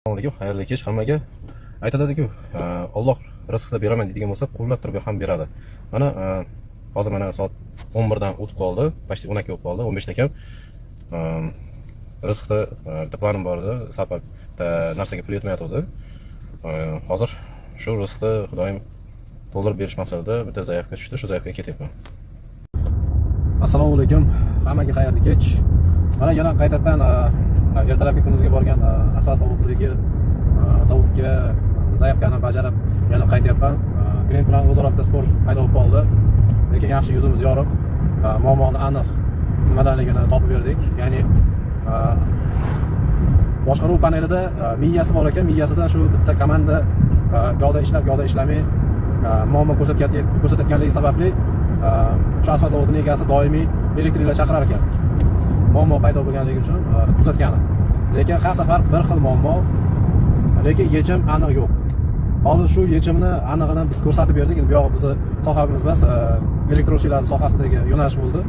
Assalomu xayrli kech hammaga. Aytadiku, Alloh rizqni beraman deydigan bo'lsa, qo'llab turib ham beradi. Mana hozir mana soat 11 dan o'tib qoldi, почти 12 bo'lib qoldi, 15 ta kam. Rizqni bitta planim bor edi, sabab narsaga pul yetmayotdi. Hozir shu rizqni Xudoyim to'ldirib berish maqsadida bitta zaявka tushdi, shu zaявkaga ketyapman. Assalomu alaykum, hammaga xayrli kech. Mana yana qaytadan ertalabki kunimizga borgan asfalt zavodga zaявkani bajarib yana qaytyapman. Klient bilan o'zaro spor paydo bo'lib qoldi. Lekin yaxshi yuzimiz yorug'. Muammoni aniq nimadanligini topib berdik. Ya'ni boshqaruv panelida miyasi bor ekan, miyasida shu bitta komanda gavda ishlab, gavda ishlamay muammo ko'rsatayotganligi sababli shu asfalt zavodining egasi doimiy elektriklar chaqirar ekan. Muammo paydo bo'lganligi uchun tuzatgani. Lekin har safar bir xil muammo, lekin yechim aniq yo'q. Hozir shu yechimni anig'ini biz ko'rsatib berdik. Bu yoq bizni sohamiz emas, elektroshiklar sohasidagi yo'nalish bo'ldi.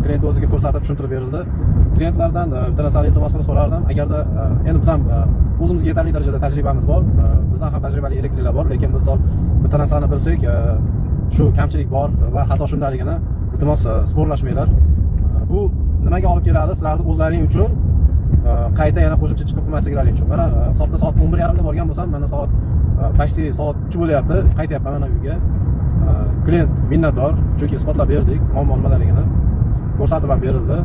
Klient o'ziga ko'rsatib tushuntirib berildi. Klientlardan bitta narsani iltimos qilib so'rardim. Agarda endi biz ham o'zimizga yetarli darajada tajribamiz bor, bizdan ham tajribali elektriklar bor, lekin biz bitta narsani bilsak, shu kamchilik bor va xato shundaligini iltimos sporlashmanglar. Bu nimaga olib keladi? Sizlarning o'zlaring uchun qayta yana qo'shimcha chiqib qilmasliklaring uchun. Mana hisobda soat 11:30 da borgan bo'lsam, mana soat почти soat 3 bo'lyapti. Qaytyapman mana uyga. Klient minnatdor, chunki isbotlab berdik muammo nimaligini. Ko'rsatib ham berildi.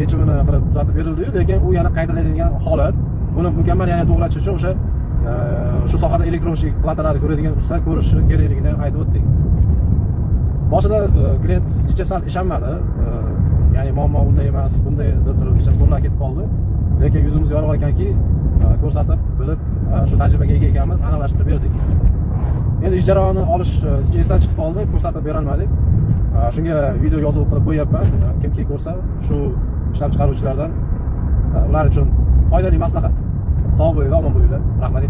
Yechimini qilib tuzatib berildi, lekin u yana qaytariladigan holat. Buni mukammal yana to'g'rilash uchun o'sha shu sohada elektroshik plantalarni ko'radigan usta ko'rishi kerakligini aytib o'tdik. Boshida klient kecha sal ishonmadi. Ya'ni muammo bunday emas, bunday deb turib kecha sporlar ketib qoldi. Lekin yuzimiz yorug' ekanki, ko'rsatib, bilib, shu tajribaga ega ekanmiz, aniqlashtirib berdik. Endi ish jarayoni olish esdan chiqib qoldi, ko'rsatib bera olmadik. Shunga video yozuv qilib qo'yapman. Kimki ko'rsa, shu ishlab chiqaruvchilardan ular uchun foydali maslahat. Sog' bo'linglar, omon bo'linglar. Rahmat.